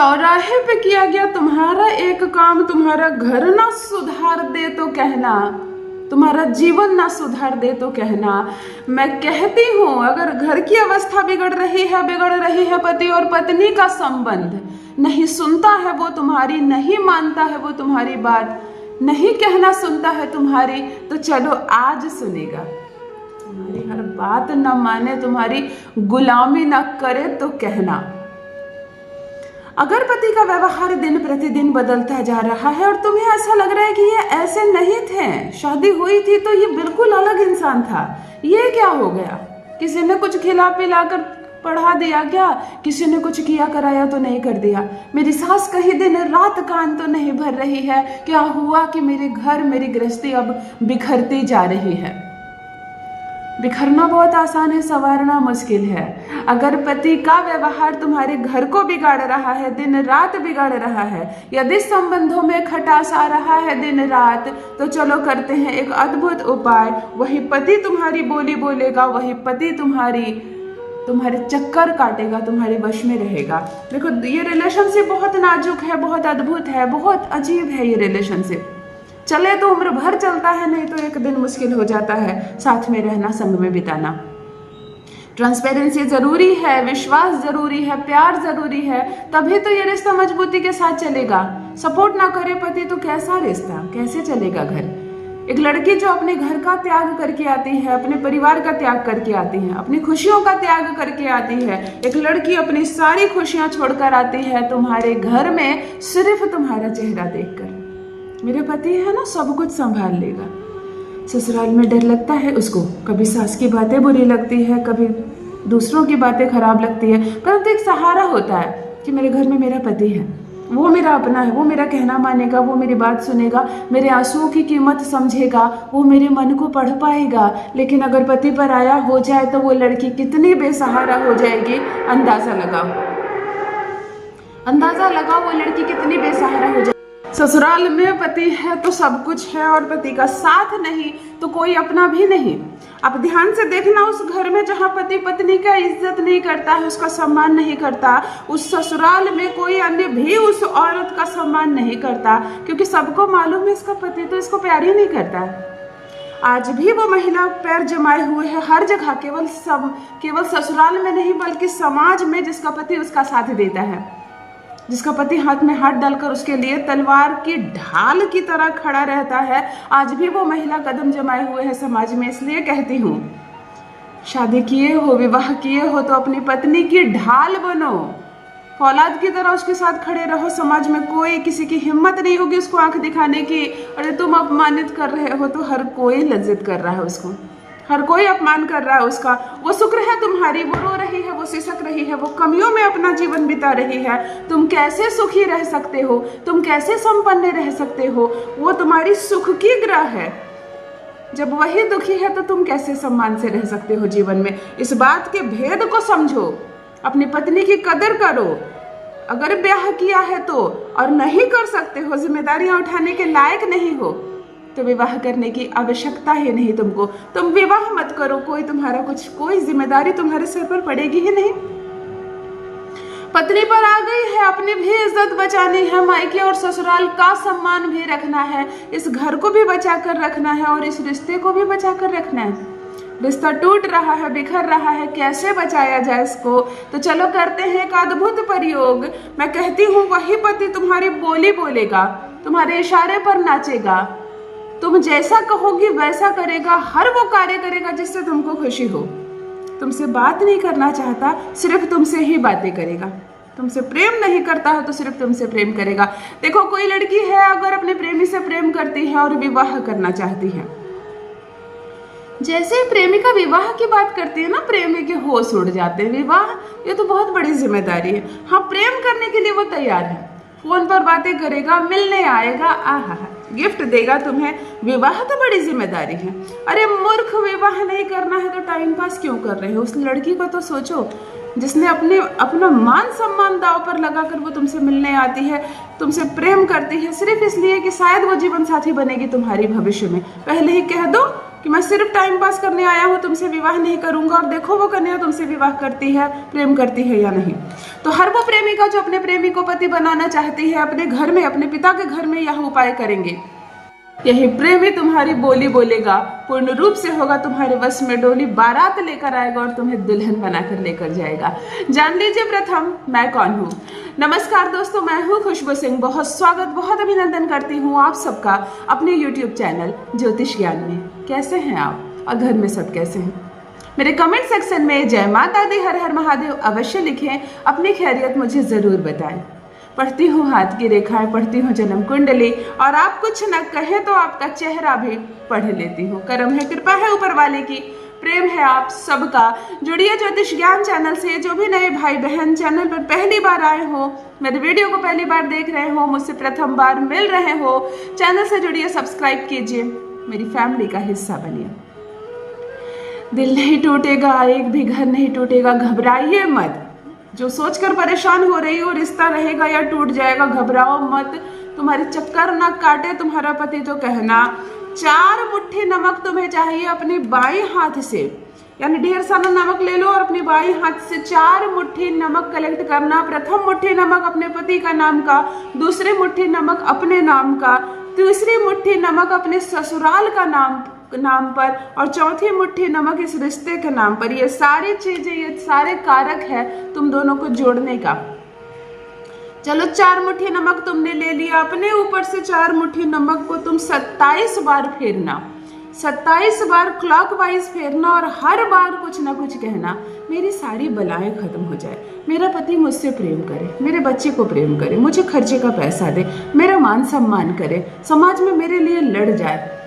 चौराहे पे किया गया तुम्हारा एक काम तुम्हारा घर ना सुधार दे तो कहना, तुम्हारा जीवन ना सुधार दे तो कहना। मैं कहती हूँ अगर घर की अवस्था बिगड़ रही है पति और पत्नी का संबंध, नहीं सुनता है वो तुम्हारी, नहीं मानता है वो तुम्हारी बात, नहीं कहना सुनता है तुम्हारी, तो चलो आज सुनेगा। तुम्हारी हर बात न माने, तुम्हारी गुलामी न करे तो कहना। अगर पति का व्यवहार दिन प्रतिदिन बदलता जा रहा है और तुम्हें ऐसा लग रहा है कि ये ऐसे नहीं थे, शादी हुई थी तो ये बिल्कुल अलग इंसान था, ये क्या हो गया? किसी ने कुछ खिला पिला कर पढ़ा दिया क्या? किसी ने कुछ किया कराया तो नहीं कर दिया? मेरी सास कहीं दिन रात कान तो नहीं भर रही है? क्या हुआ कि मेरे घर मेरी गृहस्थी अब बिखरती जा रही है? बिखरना बहुत आसान है, संवारना मुश्किल है। अगर पति का व्यवहार तुम्हारे घर को बिगाड़ रहा है, दिन रात बिगाड़ रहा है, यदि संबंधों में खटास आ रहा है दिन रात, तो चलो करते हैं एक अद्भुत उपाय। वही पति तुम्हारी बोली बोलेगा, वही पति तुम्हारे चक्कर काटेगा, तुम्हारे वश में रहेगा। देखो ये रिलेशनशिप बहुत नाजुक है, बहुत अद्भुत है, बहुत अजीब है ये रिलेशनशिप। चले तो उम्र भर चलता है, नहीं तो एक दिन मुश्किल हो जाता है साथ में रहना, संग में बिताना। ट्रांसपेरेंसी जरूरी है, विश्वास जरूरी है, प्यार जरूरी है, तभी तो ये रिश्ता मजबूती के साथ चलेगा। सपोर्ट ना करे पति तो कैसा रिश्ता, कैसे चलेगा घर? एक लड़की जो अपने घर का त्याग करके आती है, अपने परिवार का त्याग करके आती है, अपनी खुशियों का त्याग करके आती है, एक लड़की अपनी सारी खुशियां छोड़कर आती है तुम्हारे घर में सिर्फ तुम्हारा चेहरा देखकर। मेरे पति है ना, सब कुछ संभाल लेगा। ससुराल में डर लगता है उसको, कभी सास की बातें बुरी लगती है, कभी दूसरों की बातें खराब लगती है, परंतु एक सहारा होता है कि मेरे घर में मेरा पति है, वो मेरा अपना है, वो मेरा कहना मानेगा, वो मेरी बात सुनेगा, मेरे आंसुओं की कीमत समझेगा, वो मेरे मन को पढ़ पाएगा। लेकिन अगर पति पर आया हो जाए तो वो लड़की कितनी बेसहारा हो जाएगी, अंदाजा लगाओ वो लड़की कितनी बेसहारा हो जाएगी। ससुराल में पति है तो सब कुछ है, और पति का साथ नहीं तो कोई अपना भी नहीं। अब ध्यान से देखना, उस घर में जहाँ पति पत्नी का इज्जत नहीं करता है, उसका सम्मान नहीं करता, उस ससुराल में कोई अन्य भी उस औरत का सम्मान नहीं करता, क्योंकि सबको मालूम है इसका पति तो इसको प्यार ही नहीं करता। आज भी वो महिला पैर जमाए हुए है हर जगह, केवल ससुराल में नहीं बल्कि समाज में, जिसका पति उसका साथ देता है, जिसका पति हाथ में हाथ डालकर उसके लिए तलवार की ढाल की तरह खड़ा रहता है, आज भी वो महिला कदम जमाए हुए है समाज में। इसलिए कहती हूँ, शादी किए हो, विवाह किए हो तो अपनी पत्नी की ढाल बनो, फौलाद की तरह उसके साथ खड़े रहो। समाज में कोई किसी की हिम्मत नहीं होगी उसको आंख दिखाने की, अरे तुम अपमानित कर रहे हो, तो हर कोई लज्जित कर रहा है उसको, हर कोई अपमान कर रहा है उसका। वो शुक्र है तुम्हारी, वो रो रही है, वो सिसक रही है, वो कमियों में अपना जीवन बिता रही है। तुम कैसे सुखी रह सकते हो, तुम कैसे संपन्न रह सकते हो, वो तुम्हारी सुख की ग्रह है। जब वही दुखी है तो तुम कैसे सम्मान से रह सकते हो जीवन में? इस बात के भेद को समझो, अपनी पत्नी की कदर करो। अगर ब्याह किया है तो, और नहीं कर सकते हो, जिम्मेदारियां उठाने के लायक नहीं हो, तो विवाह करने की आवश्यकता ही नहीं तुमको। तुम विवाह मत करो, कोई जिम्मेदारी तुम्हारे सिर पर पड़ेगी ही नहीं। पत्नी पर आ गई है, अपनी भी इज्जत बचानी है, मायके और ससुराल का सम्मान भी रखना है, इस घर को भी बचा कर रखना है और इस रिश्ते को भी बचा कर रखना है। रिश्ता टूट रहा है, बिखर रहा है, कैसे बचाया जाए इसको? तो चलो करते हैं एक अद्भुत प्रयोग। मैं कहती हूँ वही पति तुम्हारी बोली बोलेगा, तुम्हारे इशारे पर नाचेगा, तुम जैसा कहोगी वैसा करेगा, हर वो कार्य करेगा जिससे तुमको खुशी हो। तुमसे बात नहीं करना चाहता, सिर्फ तुमसे ही बातें करेगा। तुमसे प्रेम नहीं करता हो तो सिर्फ तुमसे प्रेम करेगा। देखो कोई लड़की है अगर अपने प्रेमी से प्रेम करती है और विवाह करना चाहती है, जैसे प्रेमिका विवाह की बात करती है ना, प्रेमी के होश उड़ जाते हैं। विवाह ये तो बहुत बड़ी जिम्मेदारी है। हाँ, प्रेम करने के लिए वो तैयार है, फोन पर बातें करेगा, मिलने आएगा, आहा गिफ्ट देगा तुम्हें। विवाह तो बड़ी जिम्मेदारी है। अरे मूर्ख, विवाह नहीं करना है तो टाइम पास क्यों कर रहे हो? उस लड़की को तो सोचो जिसने अपना मान सम्मान दांव पर लगाकर वो तुमसे मिलने आती है, तुमसे प्रेम करती है, सिर्फ इसलिए कि शायद वो जीवन साथी बनेगी तुम्हारी भविष्य में। पहले ही कह दो कि मैं सिर्फ टाइम पास करने आया हूँ, तुमसे विवाह नहीं करूंगा, और देखो वो कन्या तुमसे विवाह करती है, प्रेम करती है या नहीं। तो हर वो प्रेमिका जो अपने प्रेमी को पति बनाना चाहती है, अपने घर में, अपने पिता के घर में यह उपाय करेंगे। यही प्रेमी तुम्हारी बोली बोलेगा, पूर्ण रूप से होगा तुम्हारे वश में, डोली बारात लेकर आएगा और तुम्हें दुल्हन बनाकर लेकर जाएगा। जान लीजिए प्रथम मैं कौन हूँ। नमस्कार दोस्तों, मैं हूँ खुशबू सिंह। बहुत स्वागत, बहुत अभिनंदन करती हूँ आप सबका अपने YouTube चैनल ज्योतिष ज्ञान में। कैसे हैं आप और घर में सब कैसे हैं? मेरे कमेंट सेक्शन में जय माता दी, हर हर महादेव अवश्य लिखें, अपनी खैरियत मुझे जरूर बताएं। पढ़ती हूँ हाथ की रेखाएं, पढ़ती हूँ जन्म कुंडली, और आप कुछ न कहें तो आपका चेहरा भी पढ़ लेती हूँ। कर्म है, कृपा है ऊपर वाले की, प्रेम है आप सबका। जुड़िए ज्योतिष ज्ञान चैनल से। जो भी नए भाई बहन चैनल पर पहली बार आए हो, मेरे वीडियो को पहली बार देख रहे हो, मुझसे प्रथम बार मिल रहे हो, चैनल से जुड़िए, सब्सक्राइब कीजिए, मेरी फैमिली का हिस्सा बनिए। दिल नहीं टूटेगा, एक भी घर नहीं टूटेगा, घबराइए मत। जो सोचकर परेशान हो रही हो रिश्ता रहेगा या टूट जाएगा, घबराओ मत। तुम्हारे चक्कर ना काटे तुम्हारा पति तो कहना। 4 मुट्ठी नमक तुम्हें चाहिए अपने बाएं हाथ से, यानी ढेर सारा नमक ले लो और अपने बाएं हाथ से 4 मुट्ठी नमक कलेक्ट करना। प्रथम मुट्ठी नमक अपने पति का नाम का, दूसरी मुट्ठी नमक अपने नाम का, तीसरी मुट्ठी नमक अपने ससुराल का नाम पर, और चौथी मुट्ठी नमक इस रिश्ते के नाम पर। ये सारी चीजें, ये सारे कारक है तुम दोनों को जोड़ने का। चलो 4 मुट्ठी नमक तुमने ले लिया, अपने ऊपर से 4 मुट्ठी नमक को तुम 27 बार फेरना। 27 बार क्लॉकवाइज फेरना, और हर बार कुछ ना कुछ कहना, मेरी सारी बलाएं खत्म हो जाए, मेरा पति मुझसे प्रेम करे, मेरे बच्चे को प्रेम करे, मुझे खर्चे का पैसा दे, मेरा मान सम्मान करे, समाज में मेरे लिए लड़ जाए,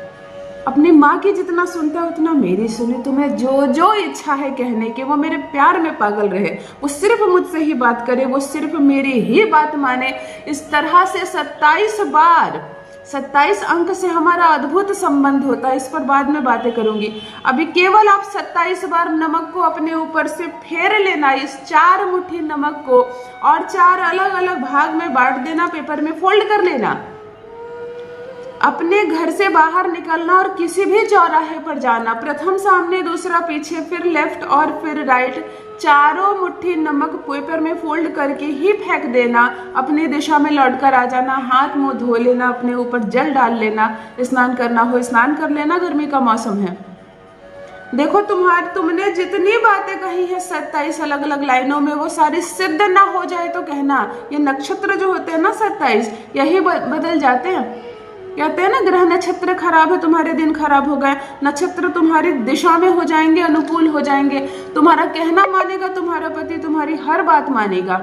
अपनी माँ की जितना सुनता है उतना मेरी सुने, तुम्हें जो जो इच्छा है कहने की, वो मेरे प्यार में पागल रहे, वो सिर्फ मुझसे ही बात करे, वो सिर्फ मेरी ही बात माने। इस तरह से 27 बार, 27 अंक से हमारा अद्भुत संबंध होता है। इस पर बाद में बातें करूंगी। अभी केवल आप 27 बार नमक को अपने ऊपर से फेर लेना, इस 4 मुट्ठी नमक को, और 4 अलग अलग भाग में बांट देना, पेपर में फोल्ड कर लेना। अपने घर से बाहर निकलना और किसी भी चौराहे पर जाना, प्रथम सामने, दूसरा पीछे, फिर लेफ्ट और फिर राइट, 4 मुट्ठी नमक पेपर में फोल्ड करके ही फेंक देना। अपनी दिशा में लौटकर आ जाना, हाथ मुंह धो लेना, अपने ऊपर जल डाल लेना, स्नान करना हो स्नान कर लेना, गर्मी का मौसम है। देखो तुमने जितनी बातें कही है 27 अलग अलग लाइनों में, वो सारी सिद्ध ना हो जाए तो कहना। ये नक्षत्र जो होते हैं ना 27, यही बदल जाते हैं। कहते हैं ना, ग्रह नक्षत्र खराब है, तुम्हारे दिन खराब हो गए, नक्षत्र तुम्हारी दिशा में हो जाएंगे, अनुकूल हो जाएंगे, तुम्हारा कहना मानेगा तुम्हारा पति, तुम्हारी हर बात मानेगा।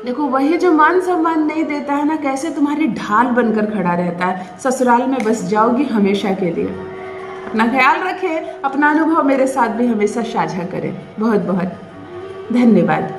देखो वही जो मान सम्मान नहीं देता है ना, कैसे तुम्हारी ढाल बनकर खड़ा रहता है, ससुराल में बस जाओगी हमेशा के लिए। अपना ख्याल रखें, अपना अनुभव मेरे साथ भी हमेशा साझा करें। बहुत बहुत धन्यवाद।